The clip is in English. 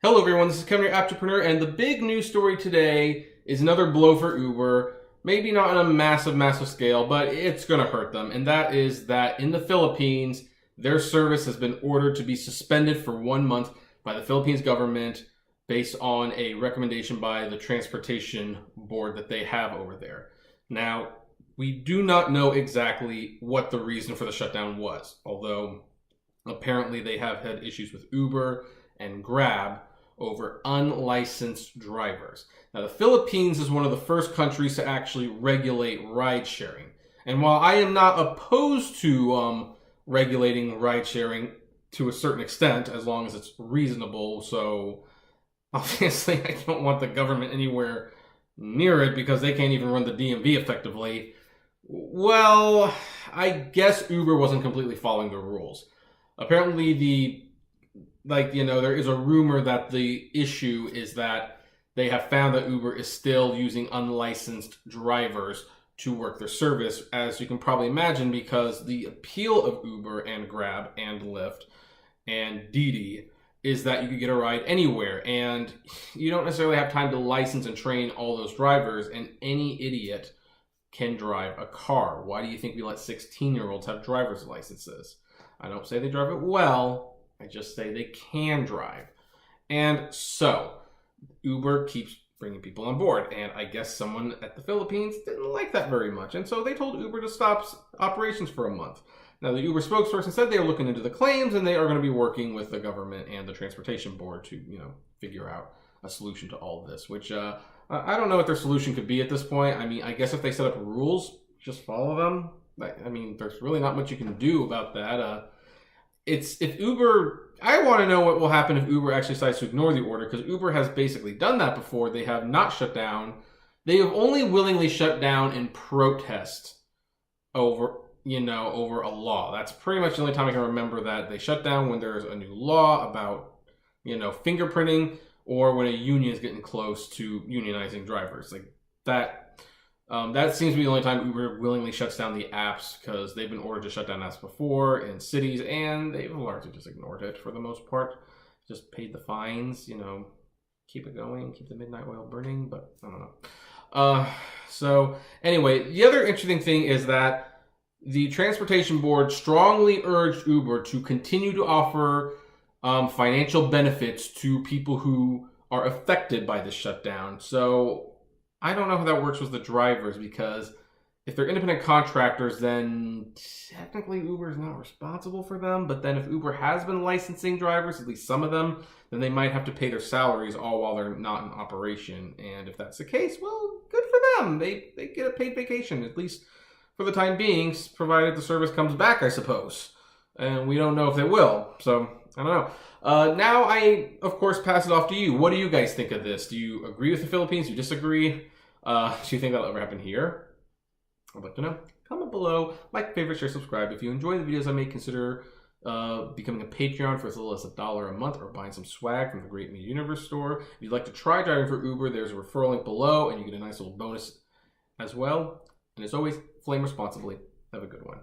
Hello everyone, this is Kevin, your entrepreneur, and the big news story today is another blow for Uber. Maybe not on a massive scale, but it's going to hurt them. And that is that in the Philippines, their service has been ordered to be suspended for 1 month by the Philippines government based on a recommendation by the transportation board that they have over there. Now, we do not know exactly what the reason for the shutdown was, although apparently they have had issues with Uber and Grab over unlicensed drivers. Now, the Philippines is one of the first countries to actually regulate ride sharing. And while I am not opposed to regulating ride sharing to a certain extent, as long as it's reasonable, so obviously I don't want the government anywhere near it because they can't even run the DMV effectively. Well, I guess Uber wasn't completely following the rules. Apparently there is a rumor that the issue is that they have found that Uber is still using unlicensed drivers to work their service, as you can probably imagine, because the appeal of Uber and Grab and Lyft and Didi is that you can get a ride anywhere, and you don't necessarily have time to license and train all those drivers, and any idiot can drive a car. Why do you think we let 16-year-olds have driver's licenses? I don't say they drive it well. I just say they can drive. And so, Uber keeps bringing people on board. And I guess someone at the Philippines didn't like that very much. And so they told Uber to stop operations for a month. Now, the Uber spokesperson said they are looking into the claims and they are going to be working with the government and the transportation board to, figure out a solution to all of this. Which, I don't know what their solution could be at this point. I mean, I guess if they set up rules, just follow them. I mean, there's really not much you can do about that. I want to know what will happen if Uber actually decides to ignore the order, because Uber has basically done that before. They have not shut down. They have only willingly shut down in protest over a law. That's pretty much the only time I can remember that they shut down when there's a new law about, fingerprinting, or when a union is getting close to unionizing drivers. Like that. That seems to be the only time Uber willingly shuts down the apps, because they've been ordered to shut down apps before in cities, and they've largely just ignored it for the most part. Just paid the fines, keep it going, keep the midnight oil burning, but I don't know. So anyway, the other interesting thing is that the transportation board strongly urged Uber to continue to offer financial benefits to people who are affected by this shutdown. So I don't know how that works with the drivers, because if they're independent contractors, then technically Uber is not responsible for them. But then if Uber has been licensing drivers, at least some of them, then they might have to pay their salaries all while they're not in operation. And if that's the case, well, good for them. They get a paid vacation, at least for the time being, provided the service comes back, I suppose. And we don't know if they will. So I don't know. Now I, of course, pass it off to you. What do you guys think of this? Do you agree with the Philippines? Do you disagree? Do you think that'll ever happen here? I'd like to know. Comment below. Like, favorite, share, subscribe. If you enjoy the videos I make, consider becoming a Patreon for as little as $1 a month, or buying some swag from the Great Media Universe store. If you'd like to try driving for Uber, there's a referral link below, and you get a nice little bonus as well. And as always, flame responsibly. Have a good one.